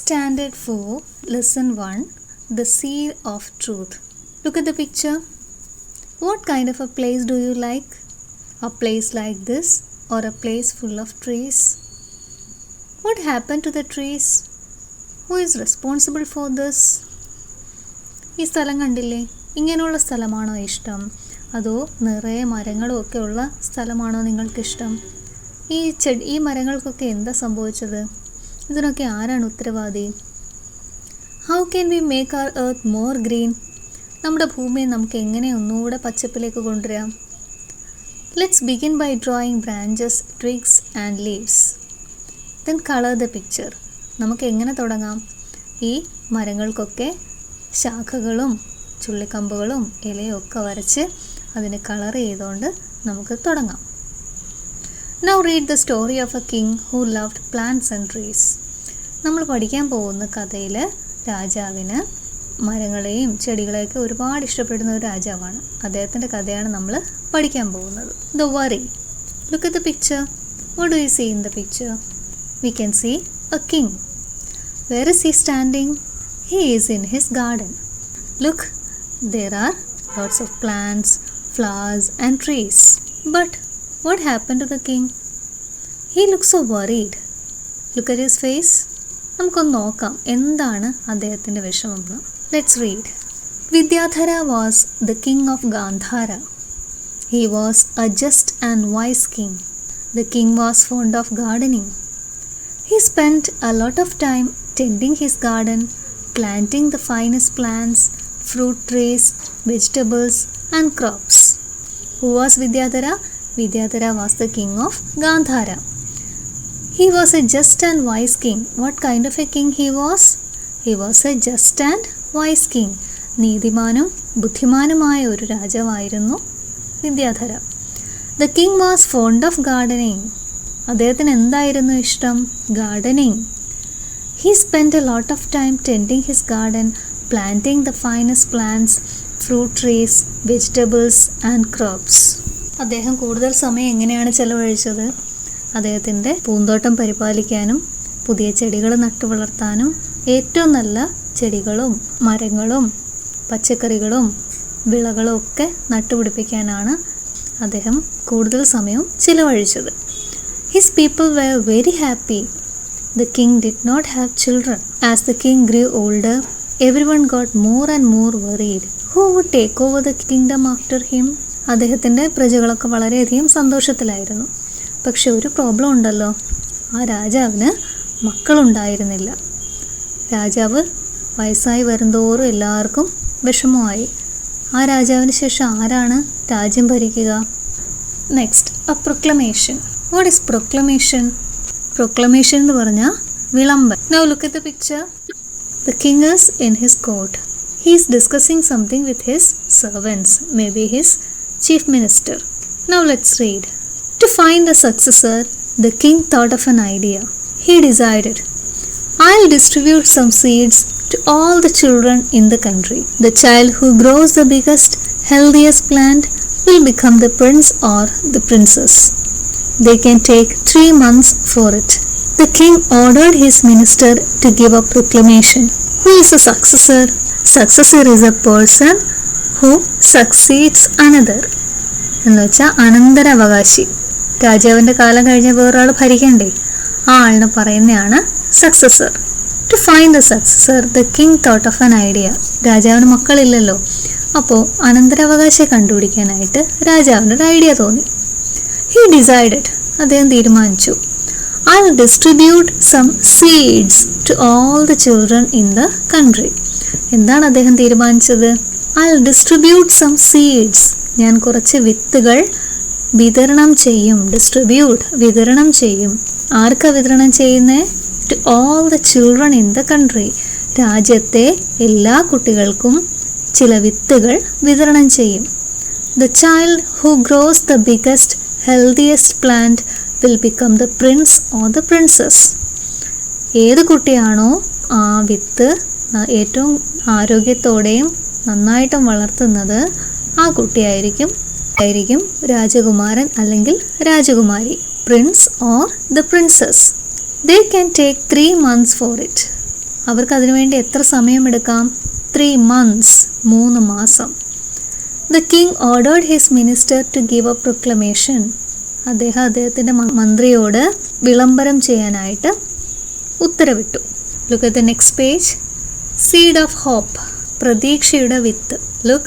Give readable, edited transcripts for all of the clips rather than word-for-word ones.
Standard 4, Lesson 1, The Seed of Truth. Look at the picture. What kind of a place do you like? A place like this or a place full of trees? What happened to the trees? Who is responsible for this? ഈ സ്ഥലം കണ്ടില്ലേ? ഇങ്ങനെയുള്ള സ്ഥലമാണോ ഇഷ്ടം? അതോ നിറയെ മരങ്ങളും ഒക്കെ ഉള്ള സ്ഥലമാണോ നിങ്ങൾക്കിഷ്ടം? ഈ മരങ്ങൾക്കൊക്കെ എന്താ സംഭവിച്ചത്? ഇതിനൊക്കെ ആരാണ് ഉത്തരവാദി? How can we make our earth more green? നമ്മുടെ ഭൂമിയെ നമുക്ക് എങ്ങനെ ഒന്നുകൂടെ പച്ചപ്പിലേക്ക് കൊണ്ടുവരാം? Let's begin by drawing branches, twigs and leaves. Then colour the picture. നമുക്ക് എങ്ങനെ തുടങ്ങാം? ഈ മരങ്ങൾക്കൊക്കെ ശാഖകളും ചുള്ളിക്കമ്പുകളും ഇലയും ഒക്കെ വരച്ച് അതിന് കളർ ചെയ്തുകൊണ്ട് നമുക്ക് തുടങ്ങാം. Now read the story of a king who loved plants and trees. നമ്മൾ പഠിക്കാൻ പോകുന്ന കഥയിൽ രാജാവിന് മരങ്ങളെയും ചെടികളെയൊക്കെ ഒരുപാട് ഇഷ്ടപ്പെടുന്ന ഒരു രാജാവാണ്. അദ്ദേഹത്തിൻ്റെ കഥയാണ് നമ്മൾ പഠിക്കാൻ പോകുന്നത്. The worry. Look at the picture. What do you see in the picture? We can see a king. Where is he standing? He is in his garden. Look, there are lots of plants, flowers and trees. But what happened to the king? He looks so worried. Look at his face. നമുക്കൊന്ന് നോക്കാം എന്താണ് അദ്ദേഹത്തിൻ്റെ വിഷമം. Let's read. Vidyadhara was the king of Gandhara. He was a just and wise king. The king was fond of gardening. He spent a lot of time tending his garden, planting the finest plants, fruit trees, vegetables and crops. Who was Vidyadhara? Vidyadhara was the king of Gandhara. He was a just and wise king. What kind of a king he was? He was a just and wise king. നീതിമാനും ബുദ്ധിമാനുമായ ഒരു രാജാവായിരുന്നു Vidyadhara. The king was fond of gardening. അദ്ദേഹത്തിന് എന്തായിരുന്നു ഇഷ്ടം? Gardening. He spent a lot of time tending his garden, planting the finest plants, fruit trees, vegetables and crops. അദ്ദേഹം കൂടുതൽ സമയം എങ്ങനെയാണ് ചെലവഴിച്ചത്? അദ്ദേഹത്തിൻ്റെ പൂന്തോട്ടം പരിപാലിക്കാനും പുതിയ ചെടികൾ നട്ടു വളർത്താനും ഏറ്റവും നല്ല ചെടികളും മരങ്ങളും പച്ചക്കറികളും വിളകളും ഒക്കെ നട്ടുപിടിപ്പിക്കാനാണ് അദ്ദേഹം കൂടുതൽ സമയം ചിലവഴിച്ചത്. His people were very happy. The king did not have children. As the king grew older, everyone got more and more worried. Who would take over the kingdom after him? അദ്ദേഹത്തിൻ്റെ പ്രജകളൊക്കെ വളരെയധികം സന്തോഷത്തിലായിരുന്നു. പക്ഷെ ഒരു പ്രോബ്ലം ഉണ്ടല്ലോ. ആ രാജാവിന് മക്കളുണ്ടായിരുന്നില്ല. രാജാവ് വയസ്സായി വരുന്തോറും എല്ലാവർക്കും വിഷമമായി. ആ രാജാവിന് ശേഷം ആരാണ് രാജ്യം ഭരിക്കുക? Next, a proclamation. What is proclamation? Proclamation എന്ന് പറഞ്ഞാൽ വിളംബരം. Now look at the picture. The king is in his court. He is discussing something with his servants, maybe his chief minister. Now let's read. To find a successor, the king thought of an idea. He decided, I'll distribute some seeds to all the children in the country. The child who grows the biggest, healthiest plant will become the prince or the princess. They can take 3 months for it. The king ordered his minister to give a proclamation. Who is the successor? Successor is a person who succeeds another. എന്ന് വെച്ചാൽ അനന്തരാവകാശി. രാജാവിൻ്റെ കാലം കഴിഞ്ഞ വേറൊരാൾ ഭരിക്കണ്ടേ? ആ ആളിനെ പറയുന്നതാണ് successor. To find the successor, the king thought of an idea. രാജാവിന് മക്കളില്ലല്ലോ, അപ്പോൾ അനന്തരാവകാശിയെ കണ്ടുപിടിക്കാനായിട്ട് രാജാവിന് ഒരു ഐഡിയ തോന്നി. ഹി ഡിസൈഡഡ്, അദ്ദേഹം തീരുമാനിച്ചു. I'll distribute some seeds to all the children in the country. എന്താണ് അദ്ദേഹം തീരുമാനിച്ചത്? I'll distribute some seeds. ഞാൻ കുറച്ച് വിത്തുകൾ വിതരണം ചെയ്യും. ഡിസ്ട്രിബ്യൂട്ട്, വിതരണം ചെയ്യും. ആർക്കാ വിതരണം ചെയ്യുന്നത്? To all the children in the country. രാജ്യത്തെ എല്ലാ കുട്ടികൾക്കും ചില വിത്തുകൾ വിതരണം ചെയ്യും. The child who grows the biggest, healthiest plant will become the prince or the princess. ഏത് കുട്ടിയാണോ ആ വിത്ത് ഏറ്റവും ആരോഗ്യത്തോടെയും നന്നായിട്ടും വളർത്തുന്നത്, ആ കുട്ടിയായിരിക്കും രാജകുമാരൻ അല്ലെങ്കിൽ രാജകുമാരി, Prince or the prince's. They can take 3 months for it. അവർക്ക് അതിനുവേണ്ടി എത്ര സമയമെടുക്കാം? 3 months, 3 മാസം. The king ordered his minister to give a proclamation. അദ്ദേഹത്തിൻ്റെ മന്ത്രിയോട് വിളംബരം ചെയ്യാനായിട്ട് ഉത്തരവിട്ടു. Look at the next page. Seed of hope. പ്രതീക്ഷയുടെ വിത്ത്. Look,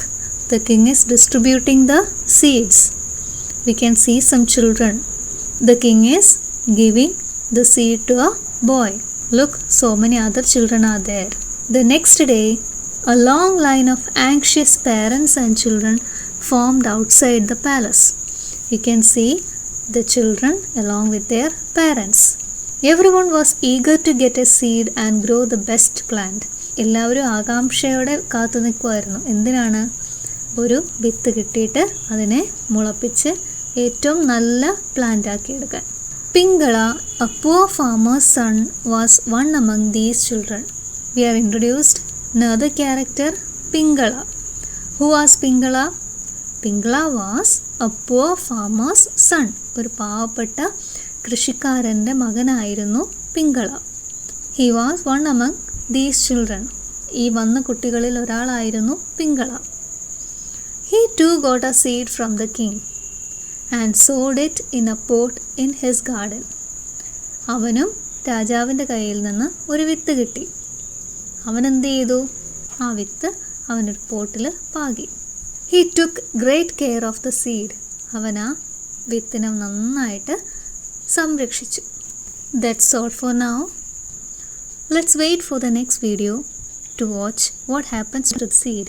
the king is distributing the seeds. We can see some children. The king is giving the seed to a boy. Look, so many other children are there. The next day, a long line of anxious parents and children formed outside the palace. You can see the children along with their parents. Everyone was eager to get a seed and grow the best plant. എല്ലാവരും ആകാംക്ഷയോടെ കാത്തു നിൽക്കുമായിരുന്നു. എന്തിനാണ്? ഒരു വിത്ത് കിട്ടിയിട്ട് അതിനെ മുളപ്പിച്ച് ഏറ്റവും നല്ല പ്ലാന്റ് ആക്കി എടുക്കാൻ. പിങ്കള, a poor farmer's son, was one among these children. We are introduced another character, Pingala. Who was Pingala? Pingala was a poor farmer's son. ഒരു പാവപ്പെട്ട കൃഷിക്കാരൻ്റെ മകനായിരുന്നു പിങ്കള. He was one among these children. ഈ വന്ന കുട്ടികളിൽ ഒരാളായിരുന്നു പിങ്കള. He too got a seed from the king and sowed it in a pot in his garden. അവനും രാജാവിൻ്റെ കയ്യിൽ നിന്ന് ഒരു വിത്ത് കിട്ടി. അവൻ എന്ത് ചെയ്തു? ആ വിത്ത് അവനൊരു പോട്ടിൽ പാകി. He took great care of the seed. അവൻ ആ വിത്തിനെ നന്നായിട്ട് സംരക്ഷിച്ചു. That's all for now. Let's wait for the next video to watch what happens to the seed.